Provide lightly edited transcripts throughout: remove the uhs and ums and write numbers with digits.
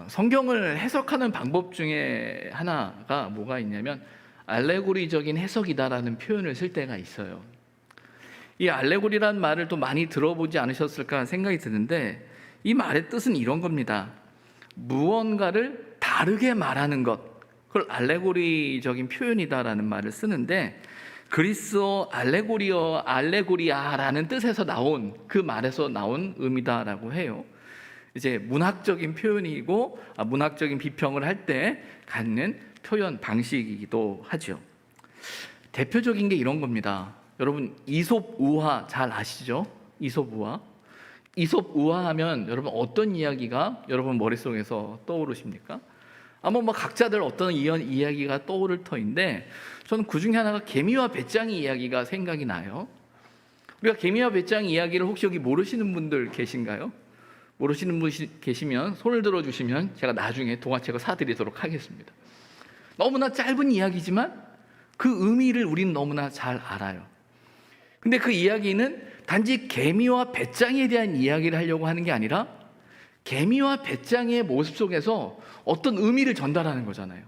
성경을 해석하는 방법 중에 하나가 뭐가 있냐면 알레고리적인 해석이다라는 표현을 쓸 때가 있어요. 이 알레고리라는 말을 또 많이 들어보지 않으셨을까 생각이 드는데, 이 말의 뜻은 이런 겁니다. 무언가를 다르게 말하는 것, 그걸 알레고리적인 표현이다라는 말을 쓰는데, 그리스어 알레고리아라는 뜻에서 나온, 그 말에서 나온 의미다라고 해요. 이제 문학적인 표현이고 문학적인 비평을 할 때 갖는 표현 방식이기도 하죠. 대표적인 게 이런 겁니다. 여러분, 이솝 우화 잘 아시죠? 이솝 우화. 이솝 우화 하면 여러분 어떤 이야기가 여러분 머릿속에서 떠오르십니까? 아마 뭐 각자들 어떤 이야기가 떠오를 터인데, 저는 그 중에 하나가 개미와 배짱이 이야기가 생각이 나요. 우리가 개미와 배짱이 이야기를 혹시 여기 모르시는 분들 계신가요? 모르시는 분 계시면 손을 들어주시면 제가 나중에 동화책을 사드리도록 하겠습니다. 너무나 짧은 이야기지만 그 의미를 우리는 너무나 잘 알아요. 근데 그 이야기는 단지 개미와 배짱이에 대한 이야기를 하려고 하는 게 아니라 개미와 배짱이의 모습 속에서 어떤 의미를 전달하는 거잖아요.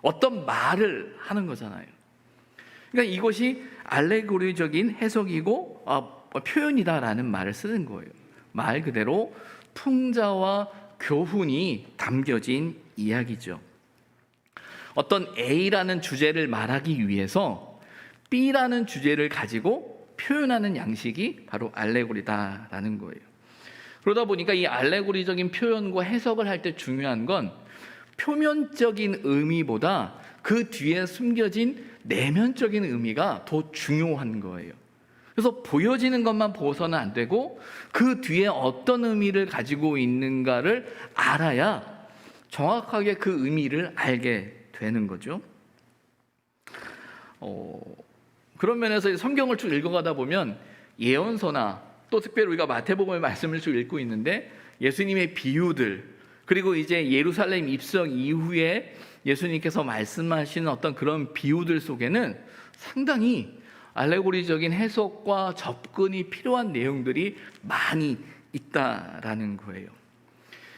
어떤 말을 하는 거잖아요. 그러니까 이것이 알레고리적인 해석이고 표현이다라는 말을 쓰는 거예요. 말 그대로 풍자와 교훈이 담겨진 이야기죠. 어떤 A라는 주제를 말하기 위해서 B라는 주제를 가지고 표현하는 양식이 바로 알레고리다라는 거예요. 그러다 보니까 이 알레고리적인 표현과 해석을 할 때 중요한 건 표면적인 의미보다 그 뒤에 숨겨진 내면적인 의미가 더 중요한 거예요. 그래서 보여지는 것만 보고서는 안 되고 그 뒤에 어떤 의미를 가지고 있는가를 알아야 정확하게 그 의미를 알게 되는 거죠. 그런 면에서 성경을 쭉 읽어가다 보면 예언서나 또 특별히 우리가 마태복음의 말씀을 쭉 읽고 있는데, 예수님의 비유들, 그리고 이제 예루살렘 입성 이후에 예수님께서 말씀하시는 어떤 그런 비유들 속에는 상당히 알레고리적인 해석과 접근이 필요한 내용들이 많이 있다라는 거예요.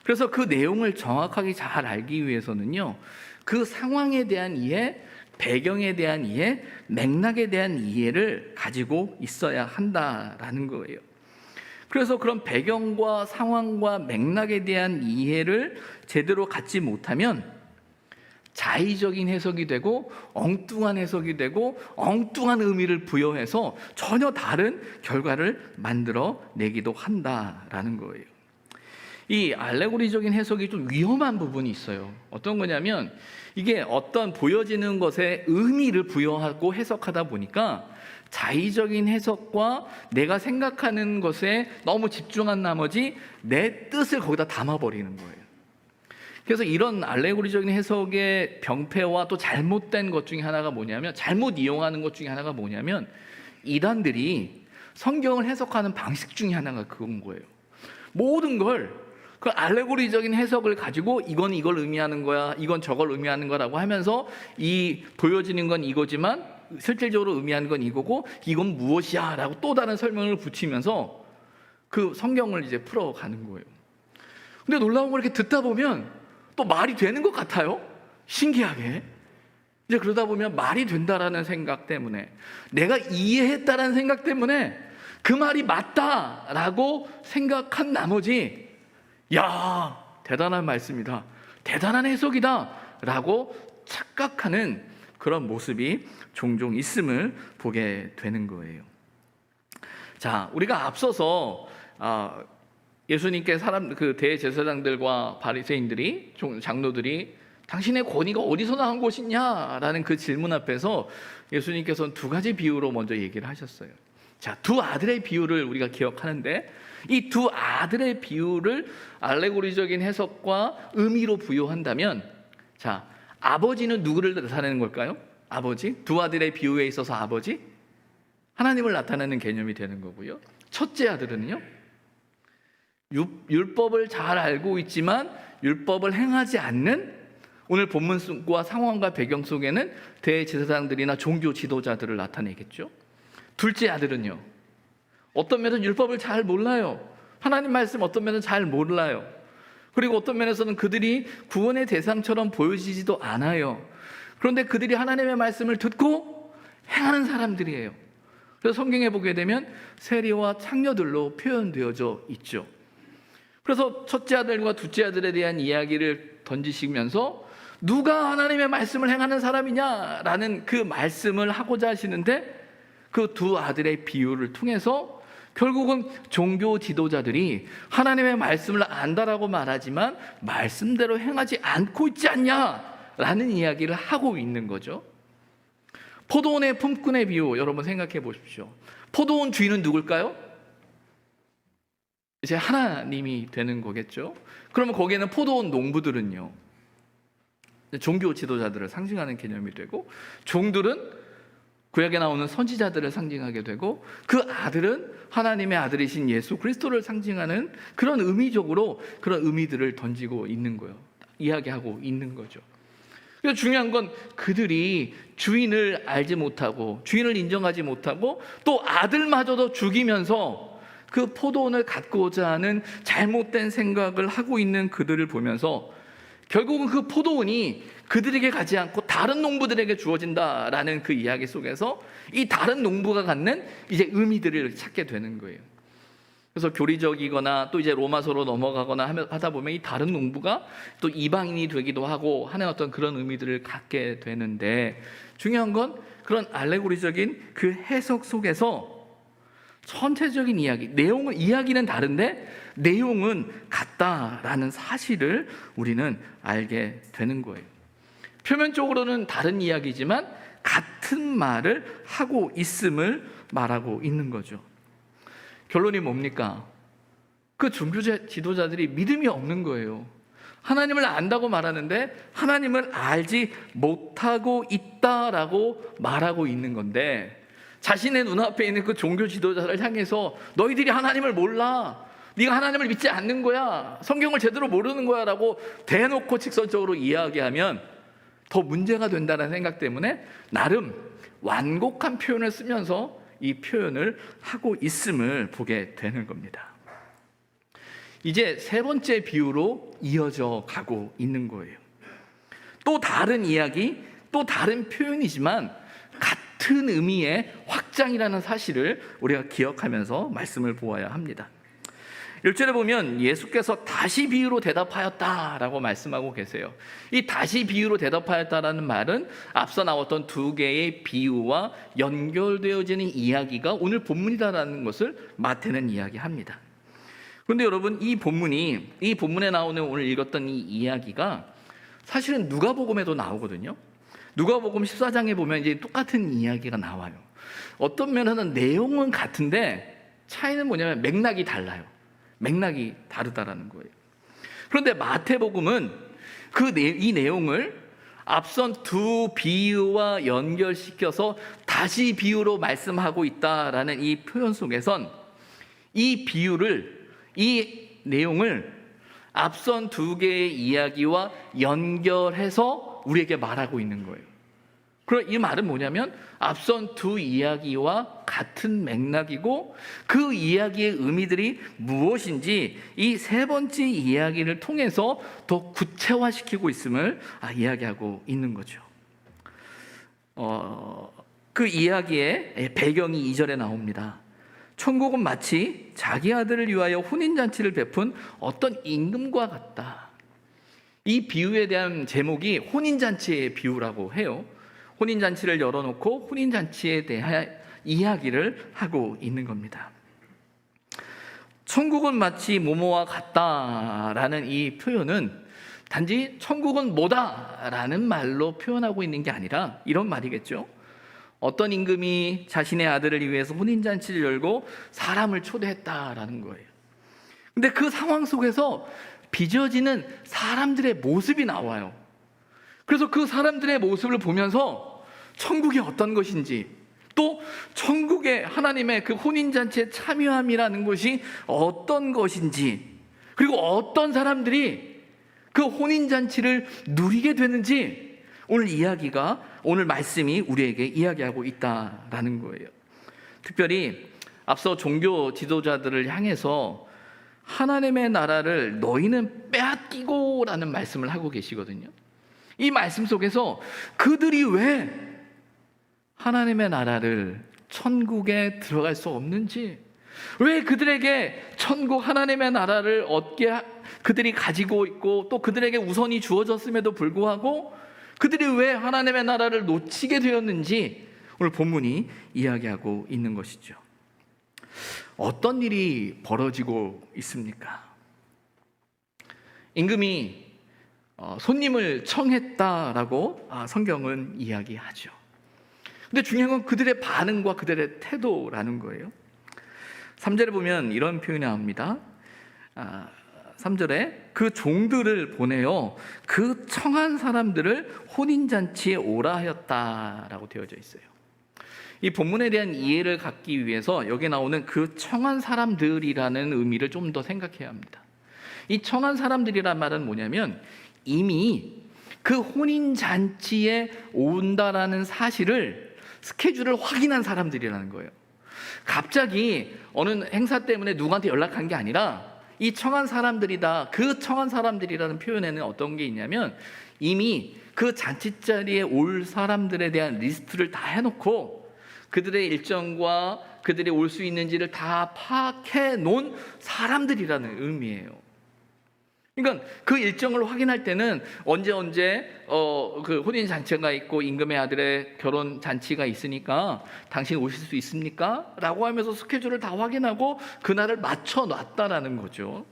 그래서 그 내용을 정확하게 잘 알기 위해서는요, 그 상황에 대한 이해, 배경에 대한 이해, 맥락에 대한 이해를 가지고 있어야 한다라는 거예요. 그래서 그런 배경과 상황과 맥락에 대한 이해를 제대로 갖지 못하면 자의적인 해석이 되고 엉뚱한 해석이 되고 엉뚱한 의미를 부여해서 전혀 다른 결과를 만들어 내기도 한다라는 거예요. 이 알레고리적인 해석이 좀 위험한 부분이 있어요. 어떤 거냐면 이게 어떤 보여지는 것에 의미를 부여하고 해석하다 보니까 자의적인 해석과 내가 생각하는 것에 너무 집중한 나머지 내 뜻을 거기다 담아버리는 거예요. 그래서 이런 알레고리적인 해석의 병폐와 또 잘못된 것 중에 하나가 뭐냐면, 잘못 이용하는 것 중에 하나가 뭐냐면, 이단들이 성경을 해석하는 방식 중에 하나가 그건 거예요. 모든 걸 그 알레고리적인 해석을 가지고 이건 이걸 의미하는 거야, 이건 저걸 의미하는 거라고 하면서 이 보여지는 건 이거지만 실질적으로 의미하는 건 이거고 이건 무엇이야 라고 또 다른 설명을 붙이면서 그 성경을 이제 풀어가는 거예요. 근데 놀라운 걸 이렇게 듣다 보면 또 말이 되는 것 같아요. 신기하게. 이제 그러다 보면 말이 된다라는 생각 때문에, 내가 이해했다라는 생각 때문에 그 말이 맞다라고 생각한 나머지, 야, 대단한 말씀이다, 대단한 해석이다 라고 착각하는 그런 모습이 종종 있음을 보게 되는 거예요. 자, 우리가 앞서서 예수님께 그 대제사장들과 바리새인들이, 장로들이 당신의 권위가 어디서 나온 것이냐라는 그 질문 앞에서 예수님께서는 두 가지 비유로 먼저 얘기를 하셨어요. 자, 두 아들의 비유를 우리가 기억하는데, 이 두 아들의 비유를 알레고리적인 해석과 의미로 부여한다면, 자, 아버지는 누구를 나타내는 걸까요? 아버지? 두 아들의 비유에 있어서 아버지? 하나님을 나타내는 개념이 되는 거고요. 첫째 아들은요, 율법을 잘 알고 있지만 율법을 행하지 않는, 오늘 본문과 상황과 배경 속에는 대제사장들이나 종교 지도자들을 나타내겠죠. 둘째 아들은요, 어떤 면은 율법을 잘 몰라요. 하나님 말씀 어떤 면은 잘 몰라요. 그리고 어떤 면에서는 그들이 구원의 대상처럼 보여지지도 않아요. 그런데 그들이 하나님의 말씀을 듣고 행하는 사람들이에요. 그래서 성경에 보게 되면 세리와 창녀들로 표현되어져 있죠. 그래서 첫째 아들과 둘째 아들에 대한 이야기를 던지시면서 누가 하나님의 말씀을 행하는 사람이냐라는 그 말씀을 하고자 하시는데, 그 두 아들의 비유를 통해서 결국은 종교 지도자들이 하나님의 말씀을 안다라고 말하지만 말씀대로 행하지 않고 있지 않냐라는 이야기를 하고 있는 거죠. 포도원의 품꾼의 비유 여러분 생각해 보십시오. 포도원 주인은 누굴까요? 이제 하나님이 되는 거겠죠. 그러면 거기에는 포도원 농부들은요, 종교 지도자들을 상징하는 개념이 되고, 종들은 구약에 나오는 선지자들을 상징하게 되고, 그 아들은 하나님의 아들이신 예수 그리스도를 상징하는 그런 의미적으로 그런 의미들을 던지고 있는 거예요. 이야기하고 있는 거죠. 그래서 중요한 건 그들이 주인을 알지 못하고 주인을 인정하지 못하고 또 아들마저도 죽이면서 그 포도원을 갖고자 하는 잘못된 생각을 하고 있는 그들을 보면서 결국은 그 포도원이 그들에게 가지 않고 다른 농부들에게 주어진다라는 그 이야기 속에서 이 다른 농부가 갖는 이제 의미들을 찾게 되는 거예요. 그래서 교리적이거나 또 이제 로마서로 넘어가거나 하다 보면 이 다른 농부가 또 이방인이 되기도 하고 하는 어떤 그런 의미들을 갖게 되는데, 중요한 건 그런 알레고리적인 그 해석 속에서 전체적인 이야기, 이야기는 다른데 내용은 같다라는 사실을 우리는 알게 되는 거예요. 표면적으로는 다른 이야기지만 같은 말을 하고 있음을 말하고 있는 거죠. 결론이 뭡니까? 그 종교 지도자들이 믿음이 없는 거예요. 하나님을 안다고 말하는데 하나님을 알지 못하고 있다라고 말하고 있는 건데, 자신의 눈앞에 있는 그 종교 지도자를 향해서 너희들이 하나님을 몰라, 네가 하나님을 믿지 않는 거야, 성경을 제대로 모르는 거야 라고 대놓고 직설적으로 이야기하면 더 문제가 된다는 생각 때문에 나름 완곡한 표현을 쓰면서 이 표현을 하고 있음을 보게 되는 겁니다. 이제 세 번째 비유로 이어져 가고 있는 거예요. 또 다른 이야기, 또 다른 표현이지만 같은 의미의 확장이라는 사실을 우리가 기억하면서 말씀을 보아야 합니다. 1절에 보면 예수께서 다시 비유로 대답하였다라고 말씀하고 계세요. 이 다시 비유로 대답하였다라는 말은 앞서 나왔던 두 개의 비유와 연결되어지는 이야기가 오늘 본문이다라는 것을 마태는 이야기합니다. 그런데 여러분, 이 본문에 나오는 오늘 읽었던 이 이야기가 사실은 누가복음에도 나오거든요. 누가복음 14장에 보면 이제 똑같은 이야기가 나와요. 어떤 면에는 내용은 같은데 차이는 뭐냐면 맥락이 달라요. 맥락이 다르다라는 거예요. 그런데 마태복음은 이 내용을 앞선 두 비유와 연결시켜서 다시 비유로 말씀하고 있다라는 이 표현 속에선 이 내용을 앞선 두 개의 이야기와 연결해서 우리에게 말하고 있는 거예요. 그럼 이 말은 뭐냐면 앞선 두 이야기와 같은 맥락이고 그 이야기의 의미들이 무엇인지 이 세 번째 이야기를 통해서 더 구체화시키고 있음을 이야기하고 있는 거죠. 그 이야기의 배경이 2절에 나옵니다. 천국은 마치 자기 아들을 위하여 혼인잔치를 베푼 어떤 임금과 같다. 이 비유에 대한 제목이 혼인잔치의 비유라고 해요. 혼인잔치를 열어놓고 혼인잔치에 대한 이야기를 하고 있는 겁니다. 천국은 마치 뭐뭐와 같다라는 이 표현은 단지 천국은 뭐다라는 말로 표현하고 있는 게 아니라 이런 말이겠죠. 어떤 임금이 자신의 아들을 위해서 혼인잔치를 열고 사람을 초대했다라는 거예요. 근데 그 상황 속에서 빚어지는 사람들의 모습이 나와요. 그래서 그 사람들의 모습을 보면서 천국이 어떤 것인지, 또 천국의 하나님의 그 혼인잔치에 참여함이라는 것이 어떤 것인지, 그리고 어떤 사람들이 그 혼인잔치를 누리게 되는지 오늘 말씀이 우리에게 이야기하고 있다라는 거예요. 특별히 앞서 종교 지도자들을 향해서 하나님의 나라를 너희는 빼앗기고라는 말씀을 하고 계시거든요. 이 말씀 속에서 그들이 왜 하나님의 나라를 천국에 들어갈 수 없는지, 왜 그들에게 천국 하나님의 나라를 얻게 그들이 가지고 있고 또 그들에게 우선이 주어졌음에도 불구하고 그들이 왜 하나님의 나라를 놓치게 되었는지 오늘 본문이 이야기하고 있는 것이죠. 어떤 일이 벌어지고 있습니까? 임금이 손님을 청했다라고 성경은 이야기하죠. 근데 중요한 건 그들의 반응과 그들의 태도라는 거예요. 3절에 보면 이런 표현이 나옵니다. 3절에 그 종들을 보내어 그 청한 사람들을 혼인잔치에 오라 하였다라고 되어져 있어요. 이 본문에 대한 이해를 갖기 위해서 여기 나오는 그 청한 사람들이라는 의미를 좀 더 생각해야 합니다. 이 청한 사람들이란 말은 뭐냐면 이미 그 혼인잔치에 온다라는 사실을 스케줄을 확인한 사람들이라는 거예요. 갑자기 어느 행사 때문에 누구한테 연락한 게 아니라 이 청한 사람들이다. 그 청한 사람들이라는 표현에는 어떤 게 있냐면 이미 그 잔치 자리에 올 사람들에 대한 리스트를 다 해놓고 그들의 일정과 그들이 올 수 있는지를 다 파악해 놓은 사람들이라는 의미예요. 그러니까 그 일정을 확인할 때는 언제 그 혼인 잔치가 있고 임금의 아들의 결혼 잔치가 있으니까 당신 오실 수 있습니까? 라고 하면서 스케줄을 다 확인하고 그날을 맞춰 놨다라는 거죠.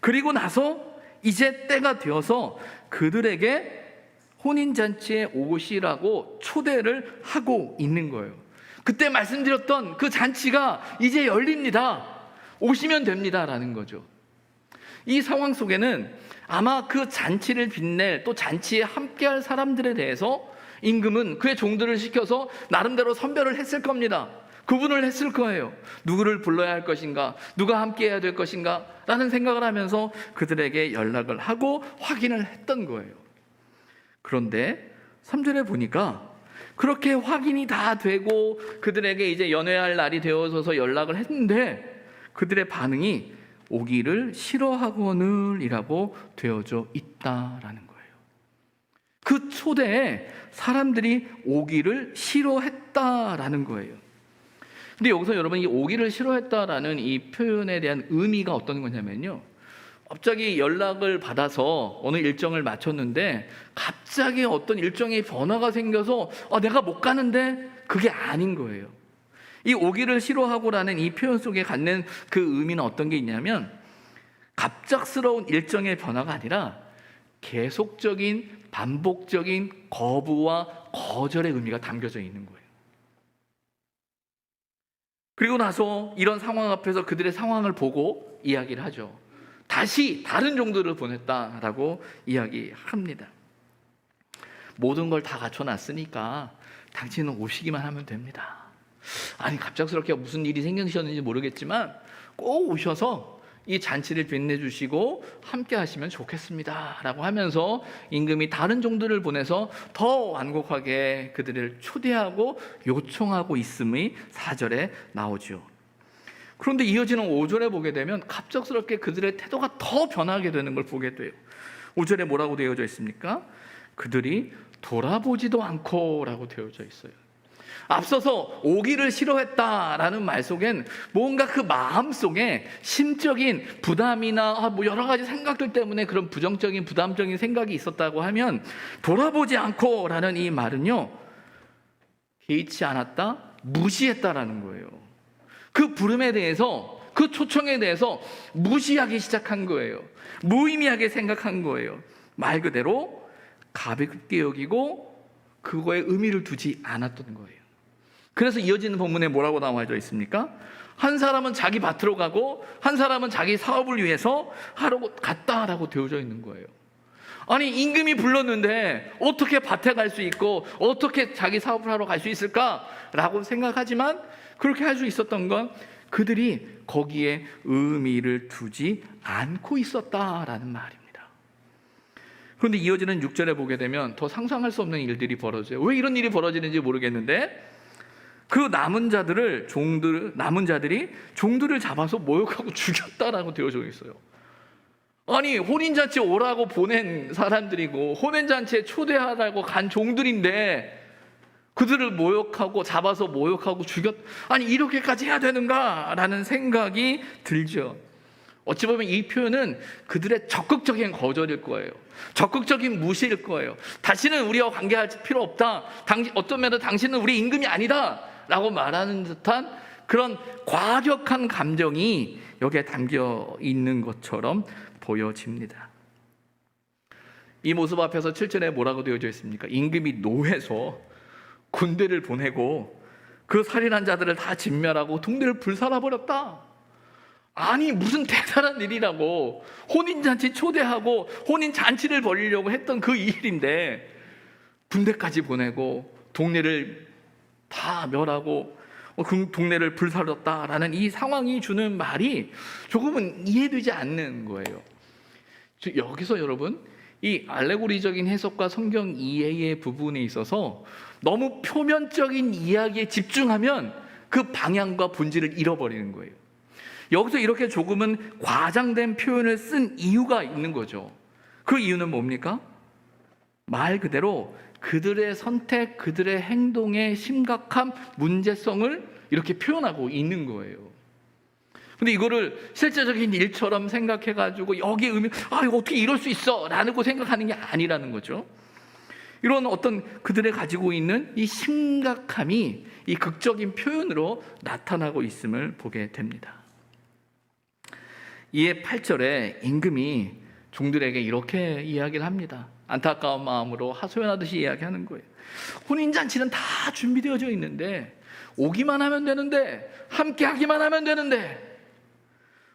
그리고 나서 이제 때가 되어서 그들에게 혼인 잔치에 오시라고 초대를 하고 있는 거예요. 그때 말씀드렸던 그 잔치가 이제 열립니다. 오시면 됩니다라는 거죠. 이 상황 속에는 아마 그 잔치를 빛낼 또 잔치에 함께할 사람들에 대해서 임금은 그의 종들을 시켜서 나름대로 선별을 했을 겁니다. 구분을 했을 거예요. 누구를 불러야 할 것인가, 누가 함께해야 될 것인가 라는 생각을 하면서 그들에게 연락을 하고 확인을 했던 거예요. 그런데 3절에 보니까 그렇게 확인이 다 되고 그들에게 이제 연회할 날이 되어서 연락을 했는데 그들의 반응이 오기를 싫어하거늘이라고 되어져 있다라는 거예요. 그 초대에 사람들이 오기를 싫어했다라는 거예요. 근데 여기서 여러분 이 오기를 싫어했다라는 이 표현에 대한 의미가 어떤 거냐면요. 갑자기 연락을 받아서 어느 일정을 마쳤는데 갑자기 어떤 일정의 변화가 생겨서 내가 못 가는데 그게 아닌 거예요. 이 오기를 싫어하고라는 이 표현 속에 갖는 그 의미는 어떤 게 있냐면 갑작스러운 일정의 변화가 아니라 계속적인 반복적인 거부와 거절의 의미가 담겨져 있는 거예요. 그리고 나서 이런 상황 앞에서 그들의 상황을 보고 이야기를 하죠. 다시 다른 종들을 보냈다라고 이야기합니다. 모든 걸 다 갖춰놨으니까 당신은 오시기만 하면 됩니다. 아니 갑작스럽게 무슨 일이 생기셨는지 모르겠지만 꼭 오셔서 이 잔치를 빛내주시고 함께 하시면 좋겠습니다 라고 하면서 임금이 다른 종들을 보내서 더 완곡하게 그들을 초대하고 요청하고 있음이 4절에 나오죠. 그런데 이어지는 5절에 보게 되면 갑작스럽게 그들의 태도가 더 변하게 되는 걸 보게 돼요. 5절에 뭐라고 되어져 있습니까? 그들이 돌아보지도 않고 라고 되어져 있어요. 앞서서 오기를 싫어했다라는 말 속엔 뭔가 그 마음 속에 심적인 부담이나 여러 가지 생각들 때문에 그런 부정적인 부담적인 생각이 있었다고 하면 돌아보지 않고라는 이 말은요, 개의치 않았다, 무시했다라는 거예요. 그 부름에 대해서, 그 초청에 대해서 무시하기 시작한 거예요. 무의미하게 생각한 거예요. 말 그대로 가볍게 여기고 그거에 의미를 두지 않았던 거예요. 그래서 이어지는 본문에 뭐라고 나와져 있습니까? 한 사람은 자기 밭으로 가고 한 사람은 자기 사업을 위해서 하러 갔다라고 되어져 있는 거예요. 아니 임금이 불렀는데 어떻게 밭에 갈 수 있고 어떻게 자기 사업을 하러 갈 수 있을까라고 생각하지만 그렇게 할 수 있었던 건 그들이 거기에 의미를 두지 않고 있었다라는 말입니다. 그런데 이어지는 6절에 보게 되면 더 상상할 수 없는 일들이 벌어져요. 왜 이런 일이 벌어지는지 모르겠는데 그 남은 자들이 종들을 잡아서 모욕하고 죽였다라고 되어져 있어요. 아니, 혼인잔치 오라고 보낸 사람들이고 혼인잔치에 초대하라고 간 종들인데 그들을 모욕하고 잡아서 모욕하고 아니 이렇게까지 해야 되는가라는 생각이 들죠. 어찌 보면 이 표현은 그들의 적극적인 거절일 거예요. 적극적인 무시일 거예요. 다시는 우리와 관계할 필요 없다. 어떤 면에서 당신은 우리 임금이 아니다 라고 말하는 듯한 그런 과격한 감정이 여기에 담겨 있는 것처럼 보여집니다. 이 모습 앞에서 7절에 뭐라고 되어져 있습니까? 임금이 노해서 군대를 보내고 그 살인한 자들을 다 진멸하고 동네를 불살아버렸다. 아니, 무슨 대단한 일이라고. 혼인잔치 초대하고 혼인잔치를 벌이려고 했던 그 일인데 군대까지 보내고 동네를 다 멸하고 그 동네를 불살랐다라는 이 상황이 주는 말이 조금은 이해되지 않는 거예요. 여기서 여러분, 이 알레고리적인 해석과 성경 이해의 부분에 있어서 너무 표면적인 이야기에 집중하면 그 방향과 본질을 잃어버리는 거예요. 여기서 이렇게 조금은 과장된 표현을 쓴 이유가 있는 거죠. 그 이유는 뭡니까? 말 그대로 그들의 선택, 그들의 행동의 심각한 문제성을 이렇게 표현하고 있는 거예요. 근데 이거를 실제적인 일처럼 생각해가지고 여기 의미, 이거 어떻게 이럴 수 있어? 라는 거 생각하는 게 아니라는 거죠. 이런 어떤 그들의 가지고 있는 이 심각함이 이 극적인 표현으로 나타나고 있음을 보게 됩니다. 이에 8절에 임금이 종들에게 이렇게 이야기를 합니다. 안타까운 마음으로 하소연하듯이 이야기하는 거예요. 혼인잔치는 다 준비되어져 있는데 오기만 하면 되는데 함께 하기만 하면 되는데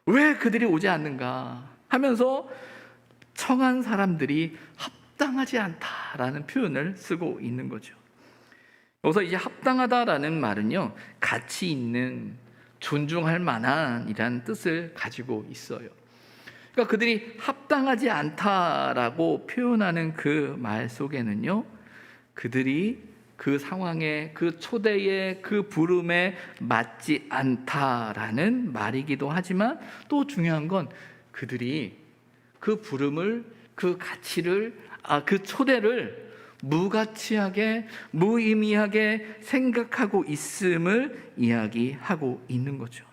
왜 그들이 오지 않는가 하면서 청한 사람들이 합당하지 않다라는 표현을 쓰고 있는 거죠. 여기서 이제 합당하다라는 말은요, 가치 있는, 존중할 만한 이라는 뜻을 가지고 있어요. 그러니까 그들이 합당하지 않다라고 표현하는 그 말 속에는요, 그들이 그 상황에, 그 초대에, 그 부름에 맞지 않다라는 말이기도 하지만 또 중요한 건 그들이 그 부름을, 그 가치를, 그 초대를 무가치하게, 무의미하게 생각하고 있음을 이야기하고 있는 거죠.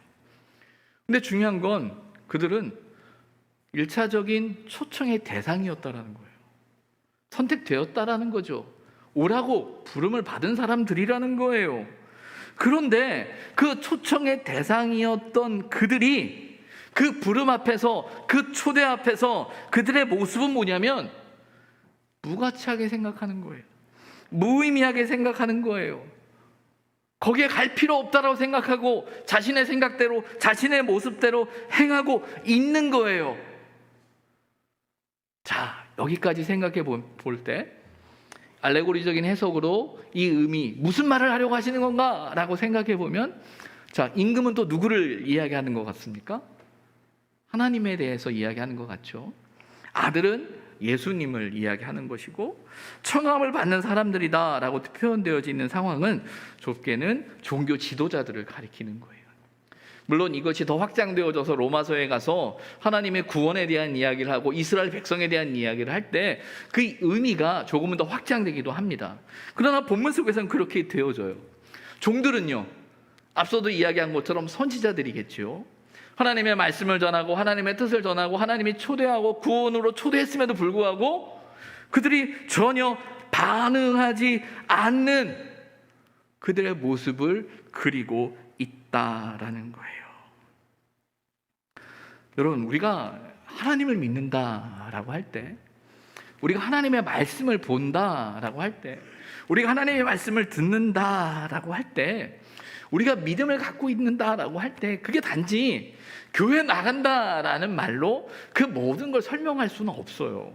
근데 중요한 건 그들은 1차적인 초청의 대상이었다라는 거예요. 선택되었다라는 거죠. 오라고 부름을 받은 사람들이라는 거예요. 그런데 그 초청의 대상이었던 그들이 그 부름 앞에서, 그 초대 앞에서 그들의 모습은 뭐냐면 무가치하게 생각하는 거예요. 무의미하게 생각하는 거예요. 거기에 갈 필요 없다라고 생각하고 자신의 생각대로, 자신의 모습대로 행하고 있는 거예요. 자, 여기까지 생각해 볼 때 알레고리적인 해석으로 이 의미, 무슨 말을 하려고 하시는 건가? 라고 생각해 보면, 자, 임금은 또 누구를 이야기하는 것 같습니까? 하나님에 대해서 이야기하는 것 같죠. 아들은 예수님을 이야기하는 것이고, 청함을 받는 사람들이다 라고 표현되어져 있는 상황은 좁게는 종교 지도자들을 가리키는 거예요. 물론 이것이 더 확장되어져서 로마서에 가서 하나님의 구원에 대한 이야기를 하고 이스라엘 백성에 대한 이야기를 할 때 그 의미가 조금은 더 확장되기도 합니다. 그러나 본문 속에서는 그렇게 되어져요. 종들은요, 앞서도 이야기한 것처럼 선지자들이겠죠. 하나님의 말씀을 전하고 하나님의 뜻을 전하고 하나님이 초대하고 구원으로 초대했음에도 불구하고 그들이 전혀 반응하지 않는 그들의 모습을 그리고 있다라는 거예요. 여러분, 우리가 하나님을 믿는다라고 할 때, 우리가 하나님의 말씀을 본다라고 할 때, 우리가 하나님의 말씀을 듣는다라고 할 때, 우리가 믿음을 갖고 있는다라고 할 때, 그게 단지 교회 나간다라는 말로 그 모든 걸 설명할 수는 없어요.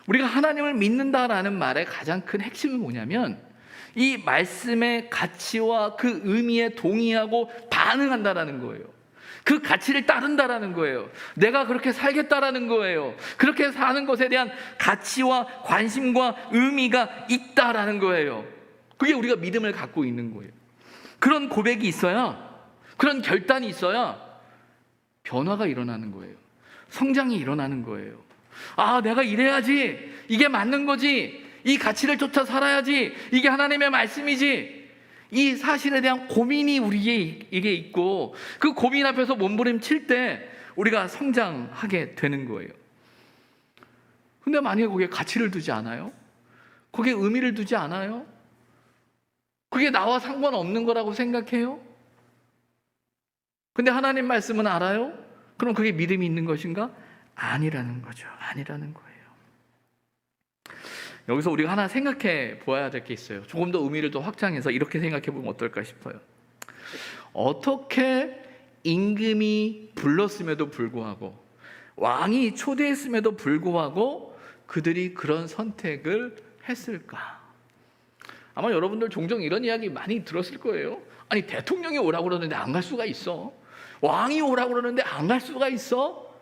우리가 하나님을 믿는다라는 말의 가장 큰 핵심은 뭐냐면 이 말씀의 가치와 그 의미에 동의하고 반응한다라는 거예요. 그 가치를 따른다라는 거예요. 내가 그렇게 살겠다라는 거예요. 그렇게 사는 것에 대한 가치와 관심과 의미가 있다라는 거예요. 그게 우리가 믿음을 갖고 있는 거예요. 그런 고백이 있어야, 그런 결단이 있어야 변화가 일어나는 거예요. 성장이 일어나는 거예요. 아, 내가 이래야지, 이게 맞는 거지, 이 가치를 쫓아 살아야지, 이게 하나님의 말씀이지, 이 사실에 대한 고민이 우리에게 있고, 그 고민 앞에서 몸부림칠 때 우리가 성장하게 되는 거예요. 근데 만약에 거기에 가치를 두지 않아요? 거기에 의미를 두지 않아요? 그게 나와 상관없는 거라고 생각해요? 근데 하나님 말씀은 알아요? 그럼 그게 믿음이 있는 것인가? 아니라는 거죠. 아니라는 거예요. 여기서 우리가 하나 생각해 보아야 될 게 있어요. 조금 더 의미를 더 확장해서 이렇게 생각해 보면 어떨까 싶어요. 어떻게 임금이 불렀음에도 불구하고, 왕이 초대했음에도 불구하고 그들이 그런 선택을 했을까? 아마 여러분들 종종 이런 이야기 많이 들었을 거예요. 아니, 대통령이 오라고 그러는데 안 갈 수가 있어? 왕이 오라고 그러는데 안 갈 수가 있어?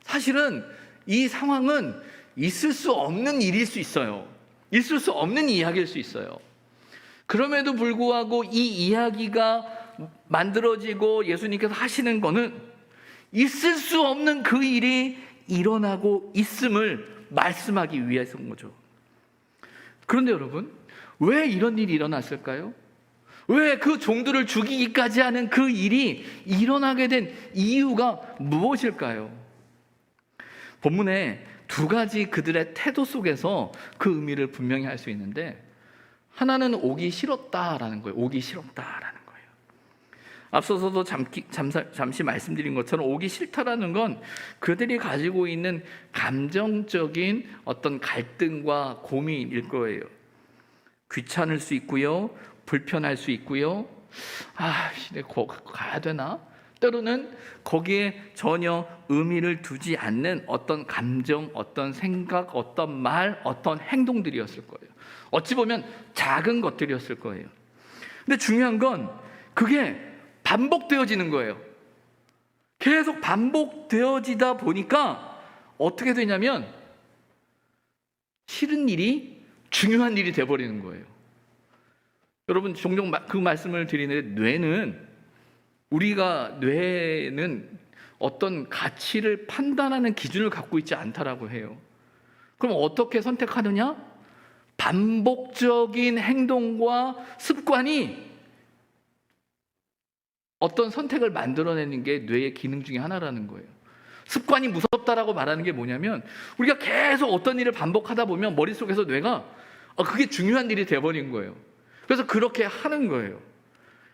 사실은 이 상황은 있을 수 없는 일일 수 있어요. 있을 수 없는 이야기일 수 있어요. 그럼에도 불구하고 이 이야기가 만들어지고 예수님께서 하시는 거는 있을 수 없는 그 일이 일어나고 있음을 말씀하기 위해서인 거죠. 그런데 여러분, 왜 이런 일이 일어났을까요? 왜 그 종들을 죽이기까지 하는 그 일이 일어나게 된 이유가 무엇일까요? 본문에 두 가지 그들의 태도 속에서 그 의미를 분명히 할 수 있는데, 하나는 오기 싫었다라는 거예요. 오기 싫었다라는 거예요. 앞서서도 잠시 말씀드린 것처럼 오기 싫다라는 건 그들이 가지고 있는 감정적인 어떤 갈등과 고민일 거예요. 귀찮을 수 있고요, 불편할 수 있고요. 아, 내가 가야 되나? 때로는 거기에 전혀 의미를 두지 않는 어떤 감정, 어떤 생각, 어떤 말, 어떤 행동들이었을 거예요. 어찌 보면 작은 것들이었을 거예요. 근데 중요한 건 그게 반복되어지는 거예요. 계속 반복되어지다 보니까 어떻게 되냐면 싫은 일이 중요한 일이 돼버리는 거예요. 여러분, 종종 그 말씀을 드리는데, 뇌는 어떤 가치를 판단하는 기준을 갖고 있지 않다라고 해요. 그럼 어떻게 선택하느냐? 반복적인 행동과 습관이 어떤 선택을 만들어내는 게 뇌의 기능 중에 하나라는 거예요. 습관이 무섭다라고 말하는 게 뭐냐면, 우리가 계속 어떤 일을 반복하다 보면 머릿속에서 뇌가 그게 중요한 일이 돼버린 거예요. 그래서 그렇게 하는 거예요.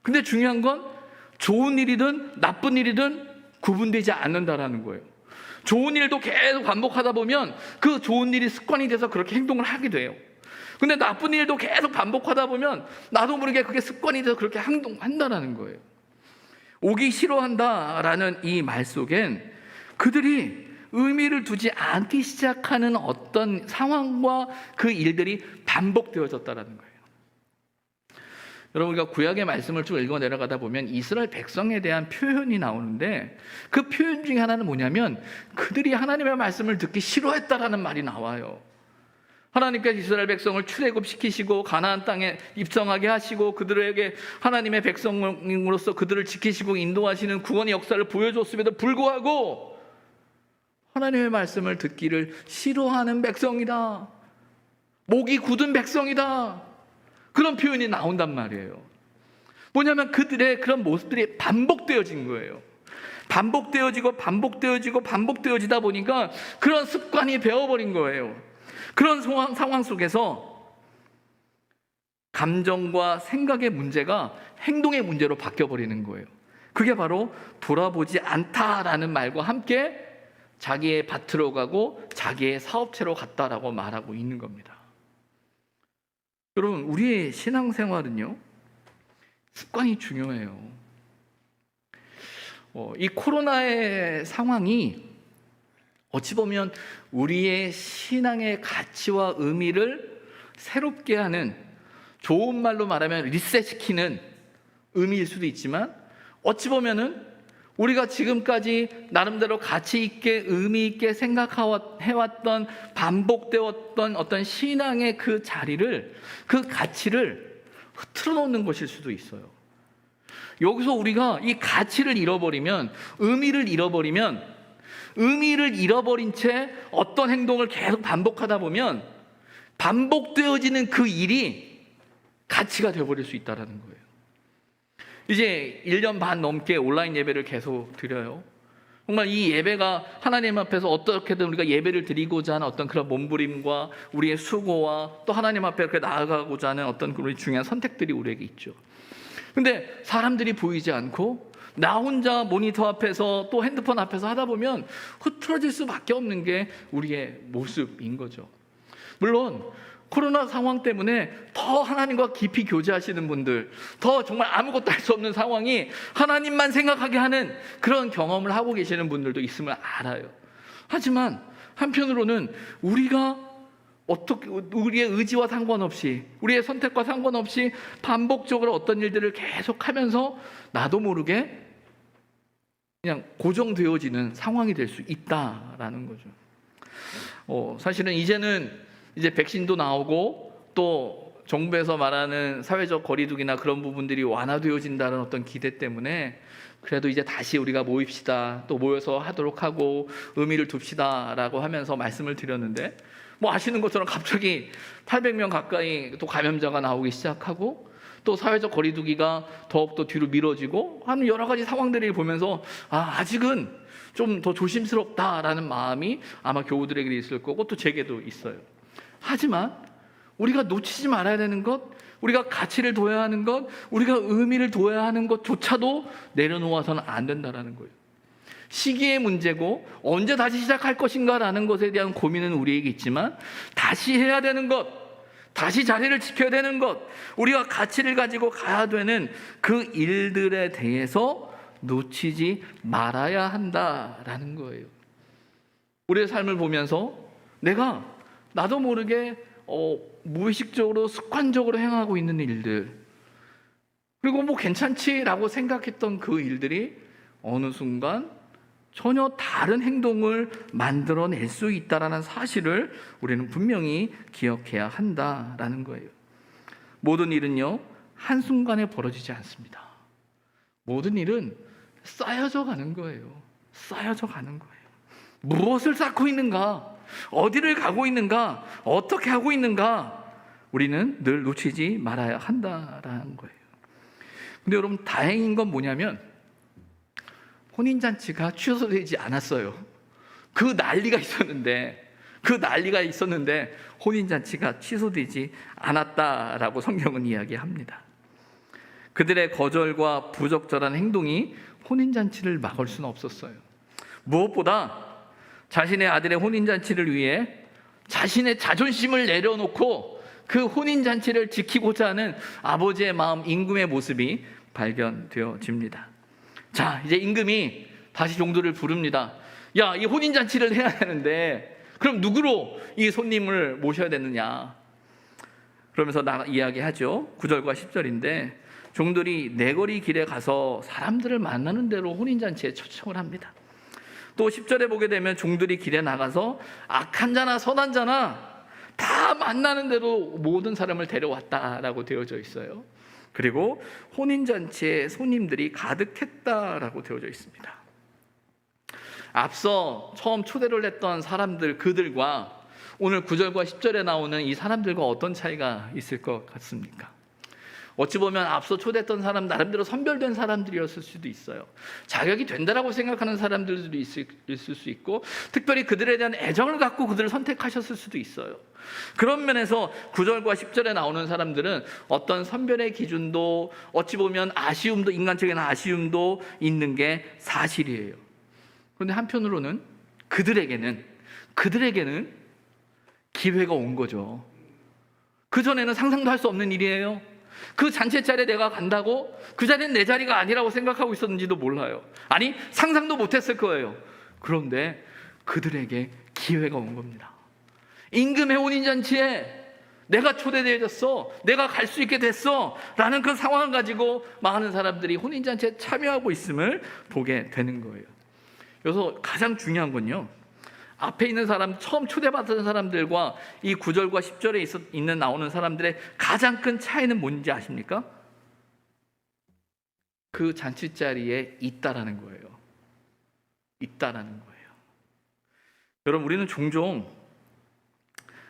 근데 중요한 건 좋은 일이든 나쁜 일이든 구분되지 않는다라는 거예요. 좋은 일도 계속 반복하다 보면 그 좋은 일이 습관이 돼서 그렇게 행동을 하게 돼요. 근데 나쁜 일도 계속 반복하다 보면 나도 모르게 그게 습관이 돼서 그렇게 행동한다라는 거예요. 오기 싫어한다라는 이 말 속엔 그들이 의미를 두지 않기 시작하는 어떤 상황과 그 일들이 반복되어졌다라는 거예요. 여러분, 우리가 구약의 말씀을 쭉 읽어 내려가다 보면 이스라엘 백성에 대한 표현이 나오는데, 그 표현 중에 하나는 뭐냐면 그들이 하나님의 말씀을 듣기 싫어했다라는 말이 나와요. 하나님께서 이스라엘 백성을 출애굽시키시고 가나안 땅에 입성하게 하시고 그들에게 하나님의 백성으로서 그들을 지키시고 인도하시는 구원의 역사를 보여줬음에도 불구하고 하나님의 말씀을 듣기를 싫어하는 백성이다, 목이 굳은 백성이다, 그런 표현이 나온단 말이에요. 뭐냐면 그들의 그런 모습들이 반복되어진 거예요. 반복되어지다 보니까 그런 습관이 배어버린 거예요. 그런 상황 속에서 감정과 생각의 문제가 행동의 문제로 바뀌어버리는 거예요. 그게 바로 돌아보지 않다라는 말과 함께 자기의 밭으로 가고 자기의 사업체로 갔다라고 말하고 있는 겁니다. 여러분, 우리의 신앙생활은요, 습관이 중요해요. 이 코로나의 상황이 어찌 보면 우리의 신앙의 가치와 의미를 새롭게 하는, 좋은 말로 말하면 리셋시키는 의미일 수도 있지만, 어찌 보면은 우리가 지금까지 나름대로 가치 있게 의미 있게 생각해왔던, 반복되었던 어떤 신앙의 그 자리를, 그 가치를 흐트러 놓는 것일 수도 있어요. 여기서 우리가 이 가치를 잃어버리면, 의미를 잃어버린 채 어떤 행동을 계속 반복하다 보면 반복되어지는 그 일이 가치가 되어버릴 수 있다는 거예요. 이제 1년 반 넘게 온라인 예배를 계속 드려요. 정말 이 예배가 하나님 앞에서 어떻게든 우리가 예배를 드리고자 하는 어떤 그런 몸부림과 우리의 수고와 또 하나님 앞에 이렇게 나아가고자 하는 어떤 우리 중요한 선택들이 우리에게 있죠. 근데 사람들이 보이지 않고 나 혼자 모니터 앞에서 또 핸드폰 앞에서 하다 보면 흐트러질 수밖에 없는 게 우리의 모습인 거죠. 물론 코로나 상황 때문에 더 하나님과 깊이 교제하시는 분들, 더 정말 아무것도 할 수 없는 상황이 하나님만 생각하게 하는 그런 경험을 하고 계시는 분들도 있음을 알아요. 하지만 한편으로는 우리가 어떻게 우리의 의지와 상관없이, 우리의 선택과 상관없이 반복적으로 어떤 일들을 계속하면서 나도 모르게 그냥 고정되어지는 상황이 될 수 있다라는 거죠. 사실은 이제는 이제 백신도 나오고 또 정부에서 말하는 사회적 거리두기나 그런 부분들이 완화되어진다는 어떤 기대 때문에 그래도 이제 다시 우리가 모입시다, 또 모여서 하도록 하고 의미를 둡시다라고 하면서 말씀을 드렸는데, 뭐 아시는 것처럼 갑자기 800명 가까이 또 감염자가 나오기 시작하고 또 사회적 거리두기가 더욱더 뒤로 미뤄지고 하는 여러 가지 상황들을 보면서 아직은 좀 더 조심스럽다라는 마음이 아마 교우들에게 있을 거고 또 제게도 있어요. 하지만 우리가 놓치지 말아야 되는 것, 우리가 가치를 둬야 하는 것, 우리가 의미를 둬야 하는 것조차도 내려놓아서는 안 된다는 거예요. 시기의 문제고 언제 다시 시작할 것인가라는 것에 대한 고민은 우리에게 있지만 다시 해야 되는 것, 다시 자리를 지켜야 되는 것, 우리가 가치를 가지고 가야 되는 그 일들에 대해서 놓치지 말아야 한다라는 거예요. 우리의 삶을 보면서 나도 모르게 무의식적으로 습관적으로 행하고 있는 일들, 그리고 뭐 괜찮지라고 생각했던 그 일들이 어느 순간 전혀 다른 행동을 만들어낼 수 있다는 사실을 우리는 분명히 기억해야 한다라는 거예요. 모든 일은요, 한순간에 벌어지지 않습니다. 모든 일은 쌓여져 가는 거예요. 쌓여져 가는 거예요. 무엇을 쌓고 있는가, 어디를 가고 있는가, 어떻게 하고 있는가, 우리는 늘 놓치지 말아야 한다라는 거예요. 근데 여러분, 다행인 건 뭐냐면 혼인잔치가 취소되지 않았어요. 그 난리가 있었는데 혼인잔치가 취소되지 않았다라고 성경은 이야기합니다. 그들의 거절과 부적절한 행동이 혼인잔치를 막을 수는 없었어요. 무엇보다 자신의 아들의 혼인잔치를 위해 자신의 자존심을 내려놓고 그 혼인잔치를 지키고자 하는 아버지의 마음, 임금의 모습이 발견되어집니다. 자, 이제 임금이 다시 종들을 부릅니다. 야, 이 혼인잔치를 해야 되는데 그럼 누구로 이 손님을 모셔야 되느냐. 그러면서 이야기하죠. 9절과 10절인데 종들이 내거리 길에 가서 사람들을 만나는 대로 혼인잔치에 초청을 합니다. 또 10절에 보게 되면 종들이 길에 나가서 악한 자나 선한 자나 다 만나는 대로 모든 사람을 데려왔다라고 되어져 있어요. 그리고 혼인잔치에 손님들이 가득했다라고 되어져 있습니다. 앞서 처음 초대를 했던 사람들, 그들과 오늘 9절과 10절에 나오는 이 사람들과 어떤 차이가 있을 것 같습니까? 어찌 보면 앞서 초대했던 사람, 나름대로 선별된 사람들이었을 수도 있어요. 자격이 된다라고 생각하는 사람들도 있을 수 있고, 특별히 그들에 대한 애정을 갖고 그들을 선택하셨을 수도 있어요. 그런 면에서 9절과 10절에 나오는 사람들은 어떤 선별의 기준도, 어찌 보면 아쉬움도, 인간적인 아쉬움도 있는 게 사실이에요. 그런데 한편으로는 그들에게는 기회가 온 거죠. 그전에는 상상도 할 수 없는 일이에요. 그 잔치 자리에 내가 간다고 그 자리는 내 자리가 아니라고 생각하고 있었는지도 몰라요. 아니, 상상도 못했을 거예요. 그런데 그들에게 기회가 온 겁니다. 임금의 혼인잔치에 내가 초대되어졌어, 내가 갈 수 있게 됐어 라는 그 상황을 가지고 많은 사람들이 혼인잔치에 참여하고 있음을 보게 되는 거예요. 그래서 가장 중요한 건요, 앞에 있는 사람, 처음 초대받은 사람들과 이 9절과 10절에 나오는 사람들의 가장 큰 차이는 뭔지 아십니까? 그 잔치 자리에 있다라는 거예요. 있다라는 거예요. 여러분, 우리는 종종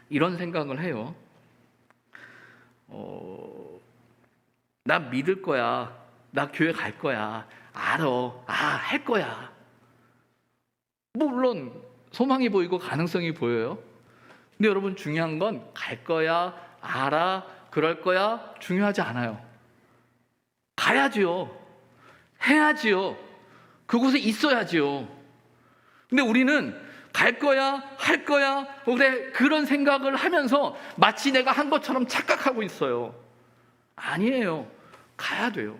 이런 생각을 해요. 나 믿을 거야. 나 교회 갈 거야. 할 거야. 물론 소망이 보이고 가능성이 보여요. 근데 여러분, 중요한 건 갈 거야, 그럴 거야 중요하지 않아요. 가야지요. 해야지요. 그곳에 있어야지요. 근데 우리는 갈 거야, 할 거야, 그래, 그런 생각을 하면서 마치 내가 한 것처럼 착각하고 있어요. 아니에요. 가야 돼요.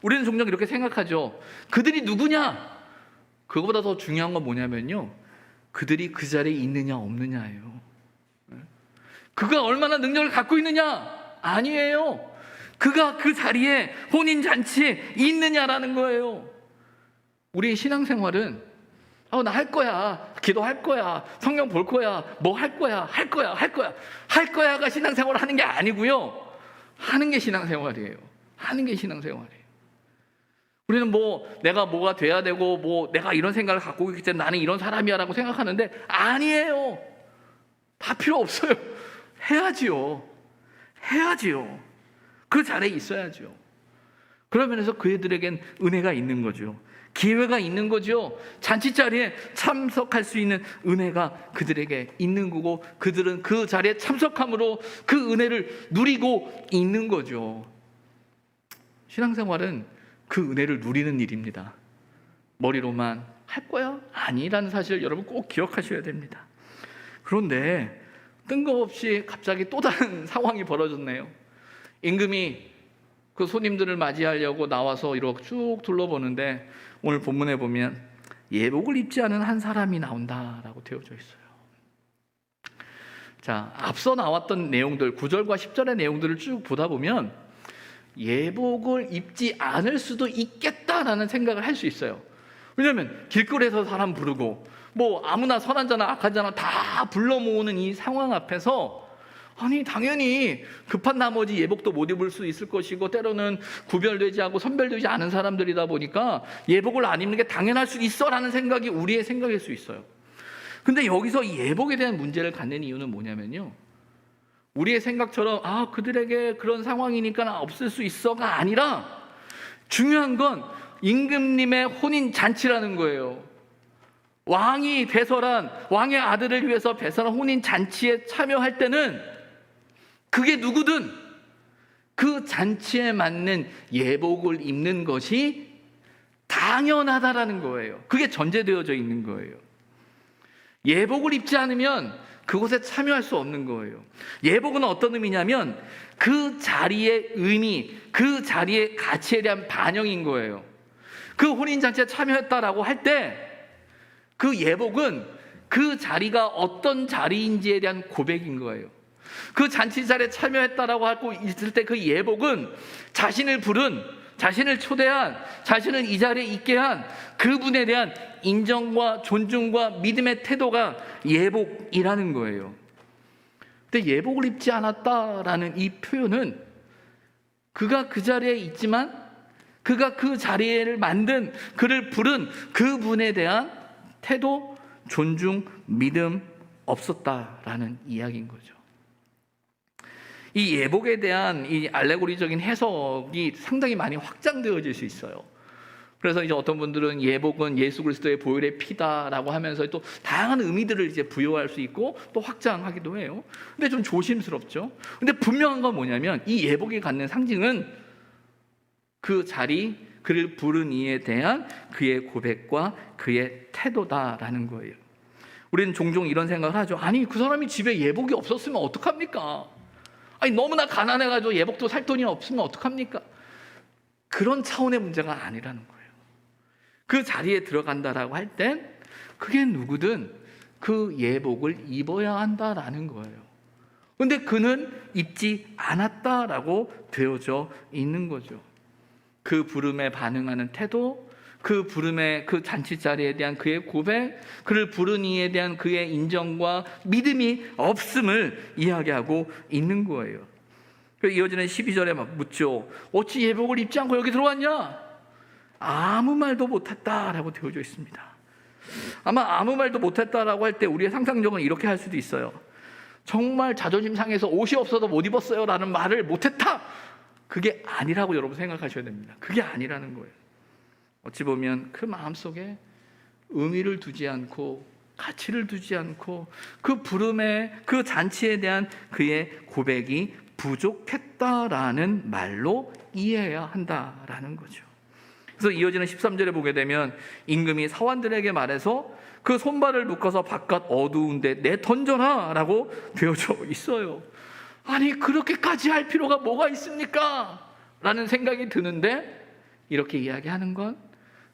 우리는 종종 이렇게 생각하죠. 그들이 누구냐? 그거보다 더 중요한 건 뭐냐면요, 그들이 그 자리에 있느냐 없느냐예요. 그가 얼마나 능력을 갖고 있느냐? 아니에요. 그가 그 자리에, 혼인잔치에 있느냐라는 거예요. 우리의 신앙생활은 나 할 거야, 기도할 거야, 성경 볼 거야, 뭐 할 거야, 할 거야가 신앙생활을 하는 게 아니고요, 하는 게 신앙생활이에요. 하는 게 신앙생활이에요. 우리는 내가 뭐가 돼야 되고 내가 이런 생각을 갖고 있기 때문에 나는 이런 사람이야라고 생각하는데 아니에요. 다 필요 없어요. 해야지요. 그 자리에 있어야죠. 그런 면에서 그들에겐 은혜가 있는 거죠. 기회가 있는 거죠. 잔치 자리에 참석할 수 있는 은혜가 그들에게 있는 거고, 그들은 그 자리에 참석함으로 그 은혜를 누리고 있는 거죠. 신앙생활은 그 은혜를 누리는 일입니다. 머리로만 할 거야? 아니라는 사실을 여러분 꼭 기억하셔야 됩니다. 그런데 뜬금없이 갑자기 또 다른 상황이 벌어졌네요. 임금이 그 손님들을 맞이하려고 나와서 이렇게 쭉 둘러보는데, 오늘 본문에 보면 예복을 입지 않은 한 사람이 나온다라고 되어져 있어요. 자, 앞서 나왔던 내용들, 9절과 10절의 내용들을 쭉 보다 보면 예복을 입지 않을 수도 있겠다라는 생각을 할 수 있어요. 왜냐하면 길거리에서 사람 부르고 아무나 선한 자나 악한 자나 다 불러 모으는 이 상황 앞에서, 아니 당연히 급한 나머지 예복도 못 입을 수 있을 것이고, 때로는 구별되지 않고 선별되지 않은 사람들이다 보니까 예복을 안 입는 게 당연할 수 있어라는 생각이 우리의 생각일 수 있어요. 근데 여기서 예복에 대한 문제를 갖는 이유는 뭐냐면요, 우리의 생각처럼 그들에게 그런 상황이니까 없을 수 있어가 아니라, 중요한 건 임금님의 혼인 잔치라는 거예요. 왕이 배설한, 왕의 아들을 위해서 배설한 혼인 잔치에 참여할 때는 그게 누구든 그 잔치에 맞는 예복을 입는 것이 당연하다라는 거예요. 그게 전제되어져 있는 거예요. 예복을 입지 않으면 그곳에 참여할 수 없는 거예요. 예복은 어떤 의미냐면 그 자리의 의미, 그 자리의 가치에 대한 반영인 거예요. 그 혼인잔치에 참여했다라고 할 때 그 예복은 그 자리가 어떤 자리인지에 대한 고백인 거예요. 그 잔치 자리에 참여했다라고 하고 있을 때 그 예복은 자신을 부른, 자신을 초대한, 자신을 이 자리에 있게 한 그분에 대한 인정과 존중과 믿음의 태도가 예복이라는 거예요. 근데 예복을 입지 않았다라는 이 표현은 그가 그 자리에 있지만 그가 그 자리를 만든, 그를 부른 그분에 대한 태도, 존중, 믿음 없었다라는 이야기인 거죠. 이 예복에 대한 이 알레고리적인 해석이 상당히 많이 확장되어질 수 있어요. 그래서 이제 어떤 분들은 예복은 예수 그리스도의 보혈의 피다라고 하면서 또 다양한 의미들을 이제 부여할 수 있고 또 확장하기도 해요. 근데 좀 조심스럽죠. 근데 분명한 건 뭐냐면 이 예복이 갖는 상징은 그 자리, 그를 부른 이에 대한 그의 고백과 그의 태도다라는 거예요. 우리는 종종 이런 생각을 하죠. 아니 그 사람이 집에 예복이 없었으면 어떡합니까? 아니 너무나 가난해가지고 예복도 살 돈이 없으면 어떡합니까? 그런 차원의 문제가 아니라는 거예요. 그 자리에 들어간다라고 할 땐 그게 누구든 그 예복을 입어야 한다라는 거예요. 그런데 그는 입지 않았다라고 되어져 있는 거죠. 그 부름에 반응하는 태도, 그 부름의 그 잔치 자리에 대한 그의 고백, 그를 부른 이에 대한 그의 인정과 믿음이 없음을 이야기하고 있는 거예요. 이어지는 12절에 막 묻죠. 어찌 예복을 입지 않고 여기 들어왔냐? 아무 말도 못했다라고 되어져 있습니다. 아마 아무 말도 못했다라고 할 때 우리의 상상력은 이렇게 할 수도 있어요. 정말 자존심 상해서 옷이 없어서 못 입었어요 라는 말을 못했다, 그게 아니라고 여러분 생각하셔야 됩니다. 그게 아니라는 거예요. 어찌 보면 그 마음속에 의미를 두지 않고 가치를 두지 않고 그 부름에, 그 잔치에 대한 그의 고백이 부족했다라는 말로 이해해야 한다라는 거죠. 그래서 이어지는 13절에 보게 되면 임금이 사환들에게 말해서 그 손발을 묶어서 바깥 어두운데 내던져라 라고 되어져 있어요. 아니, 그렇게까지 할 필요가 뭐가 있습니까? 라는 생각이 드는데, 이렇게 이야기하는 건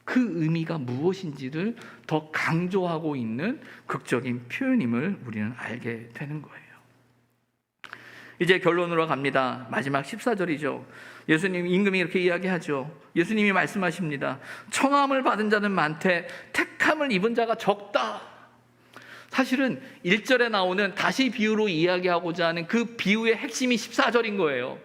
그 의미가 무엇인지를 더 강조하고 있는 극적인 표현임을 우리는 알게 되는 거예요. 이제 결론으로 갑니다. 마지막 14절이죠. 예수님, 임금이 이렇게 이야기하죠. 예수님이 말씀하십니다. 청함을 받은 자는 많되 택함을 입은 자가 적다. 사실은 1절에 나오는 다시 비유로 이야기하고자 하는 그 비유의 핵심이 14절인 거예요.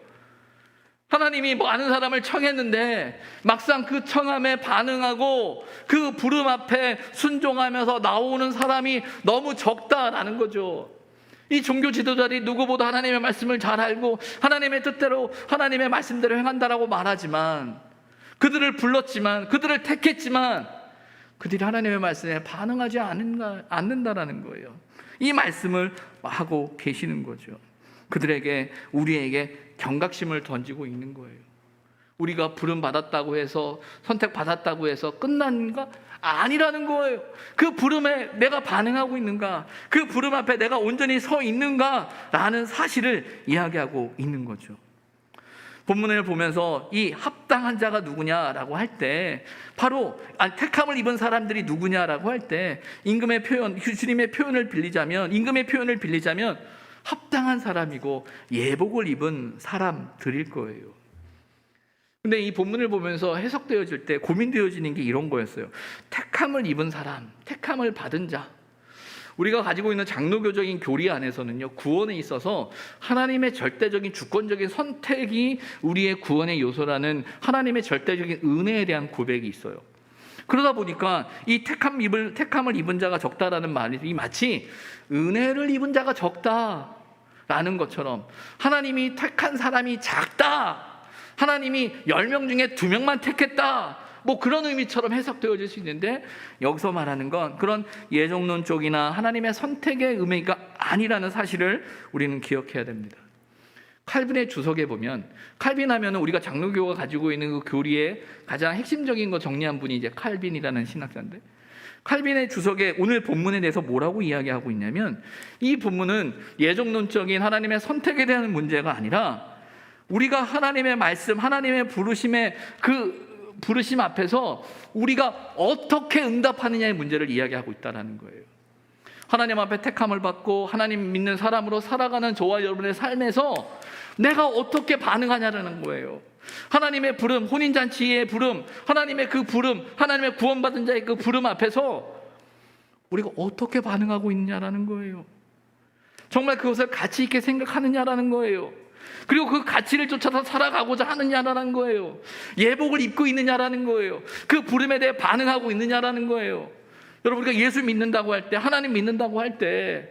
하나님이 많은 사람을 청했는데 막상 그 청함에 반응하고 그 부름 앞에 순종하면서 나오는 사람이 너무 적다라는 거죠. 이 종교 지도자들이 누구보다 하나님의 말씀을 잘 알고 하나님의 뜻대로, 하나님의 말씀대로 행한다라고 말하지만, 그들을 불렀지만, 그들을 택했지만 그들이 하나님의 말씀에 반응하지 않는다라는 거예요. 이 말씀을 하고 계시는 거죠. 그들에게, 우리에게 경각심을 던지고 있는 거예요. 우리가 부름 받았다고 해서, 선택 받았다고 해서 끝난가? 아니라는 거예요. 그 부름에 내가 반응하고 있는가? 그 부름 앞에 내가 온전히 서 있는가? 라는 사실을 이야기하고 있는 거죠. 본문을 보면서 이 합당한 자가 누구냐라고 할 때, 바로 택함을 입은 사람들이 누구냐라고 할 때 임금의 표현, 주님의 표현을 빌리자면, 임금의 표현을 빌리자면 합당한 사람이고 예복을 입은 사람들일 거예요. 근데 이 본문을 보면서 해석되어질 때 고민되어지는 게 이런 거였어요. 택함을 입은 사람, 택함을 받은 자. 우리가 가지고 있는 장로교적인 교리 안에서는요, 구원에 있어서 하나님의 절대적인 주권적인 선택이 우리의 구원의 요소라는 하나님의 절대적인 은혜에 대한 고백이 있어요. 그러다 보니까 이 택함을 입은 자가 적다라는 말이 마치 은혜를 입은 자가 적다라는 것처럼, 하나님이 택한 사람이 작다, 하나님이 10명 중에 2명만 택했다, 뭐 그런 의미처럼 해석되어질 수 있는데, 여기서 말하는 건 그런 예정론 쪽이나 하나님의 선택의 의미가 아니라는 사실을 우리는 기억해야 됩니다. 칼빈의 주석에 보면, 칼빈 하면 우리가 장로교가 가지고 있는 그 교리의 가장 핵심적인 거 정리한 분이 이제 칼빈이라는 신학자인데, 칼빈의 주석에 오늘 본문에 대해서 뭐라고 이야기하고 있냐면, 이 본문은 예정론적인 하나님의 선택에 대한 문제가 아니라 우리가 하나님의 말씀, 하나님의 부르심의 그 부르심 앞에서 우리가 어떻게 응답하느냐의 문제를 이야기하고 있다는 거예요. 하나님 앞에 택함을 받고 하나님 믿는 사람으로 살아가는 저와 여러분의 삶에서 내가 어떻게 반응하냐라는 거예요. 하나님의 부름, 혼인잔치의 부름, 하나님의 그 부름, 하나님의 구원받은 자의 그 부름 앞에서 우리가 어떻게 반응하고 있냐라는 거예요. 정말 그것을 가치 있게 생각하느냐라는 거예요. 그리고 그 가치를 쫓아서 살아가고자 하느냐라는 거예요. 예복을 입고 있느냐라는 거예요. 그 부름에 대해 반응하고 있느냐라는 거예요. 여러분, 우리가 예수 믿는다고 할 때, 하나님 믿는다고 할 때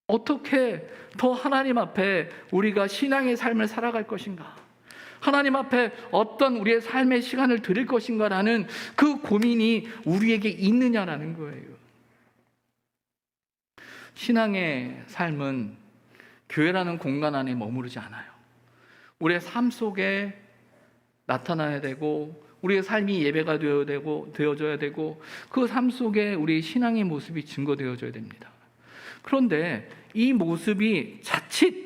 어떻게 더 하나님 앞에 우리가 신앙의 삶을 살아갈 것인가, 하나님 앞에 어떤 우리의 삶의 시간을 드릴 것인가라는 그 고민이 우리에게 있느냐라는 거예요. 신앙의 삶은 교회라는 공간 안에 머무르지 않아요. 우리의 삶 속에 나타나야 되고, 우리의 삶이 예배가 되어져야 되고, 그 삶 속에 우리의 신앙의 모습이 증거되어져야 됩니다. 그런데 이 모습이 자칫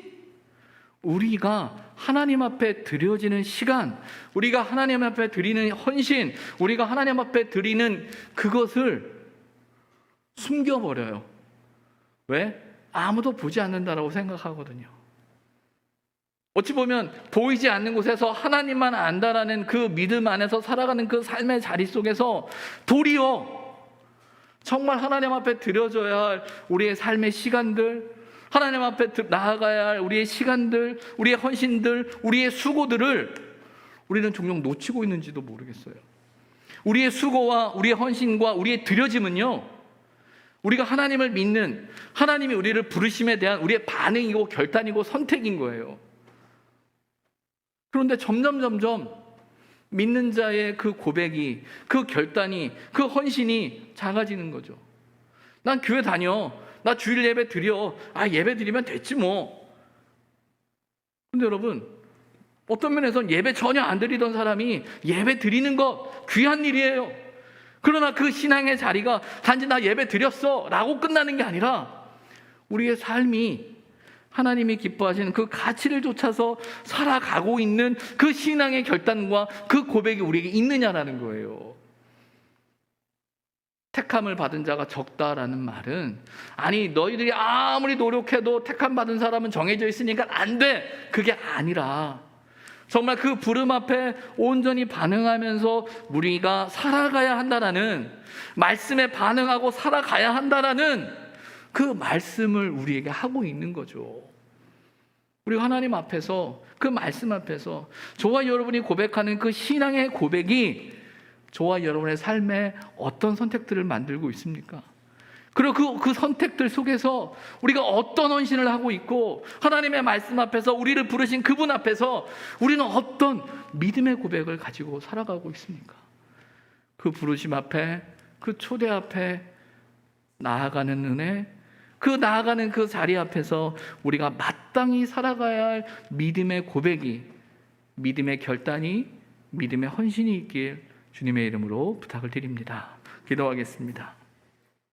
우리가 하나님 앞에 드려지는 시간, 우리가 하나님 앞에 드리는 헌신, 우리가 하나님 앞에 드리는 그것을 숨겨버려요. 왜? 아무도 보지 않는다라고 생각하거든요. 어찌 보면 보이지 않는 곳에서 하나님만 안다라는 그 믿음 안에서 살아가는 그 삶의 자리 속에서 도리어 정말 하나님 앞에 드려져야 할 우리의 삶의 시간들, 하나님 앞에 나아가야 할 우리의 시간들, 우리의 헌신들, 우리의 수고들을 우리는 종종 놓치고 있는지도 모르겠어요. 우리의 수고와 우리의 헌신과 우리의 드려짐은요, 우리가 하나님을 믿는, 하나님이 우리를 부르심에 대한 우리의 반응이고 결단이고 선택인 거예요. 그런데 점점 믿는 자의 그 고백이, 그 결단이, 그 헌신이 작아지는 거죠. 난 교회 다녀, 나 주일 예배 드려, 예배 드리면 됐지 뭐. 근데 여러분, 어떤 면에서는 예배 전혀 안 드리던 사람이 예배 드리는 것 귀한 일이에요. 그러나 그 신앙의 자리가 단지 나 예배 드렸어 라고 끝나는 게 아니라 우리의 삶이 하나님이 기뻐하시는 그 가치를 쫓아서 살아가고 있는 그 신앙의 결단과 그 고백이 우리에게 있느냐라는 거예요. 택함을 받은 자가 적다라는 말은, 아니 너희들이 아무리 노력해도 택함 받은 사람은 정해져 있으니까 안 돼, 그게 아니라 정말 그 부름 앞에 온전히 반응하면서 우리가 살아가야 한다라는, 말씀에 반응하고 살아가야 한다라는 그 말씀을 우리에게 하고 있는 거죠. 우리가 하나님 앞에서, 그 말씀 앞에서 저와 여러분이 고백하는 그 신앙의 고백이 저와 여러분의 삶에 어떤 선택들을 만들고 있습니까? 그리고 그 선택들 속에서 우리가 어떤 헌신을 하고 있고, 하나님의 말씀 앞에서 우리를 부르신 그분 앞에서 우리는 어떤 믿음의 고백을 가지고 살아가고 있습니까? 그 부르심 앞에, 그 초대 앞에 나아가는 은혜, 그 나아가는 그 자리 앞에서 우리가 마땅히 살아가야 할 믿음의 고백이, 믿음의 결단이, 믿음의 헌신이 있길 주님의 이름으로 부탁을 드립니다. 기도하겠습니다.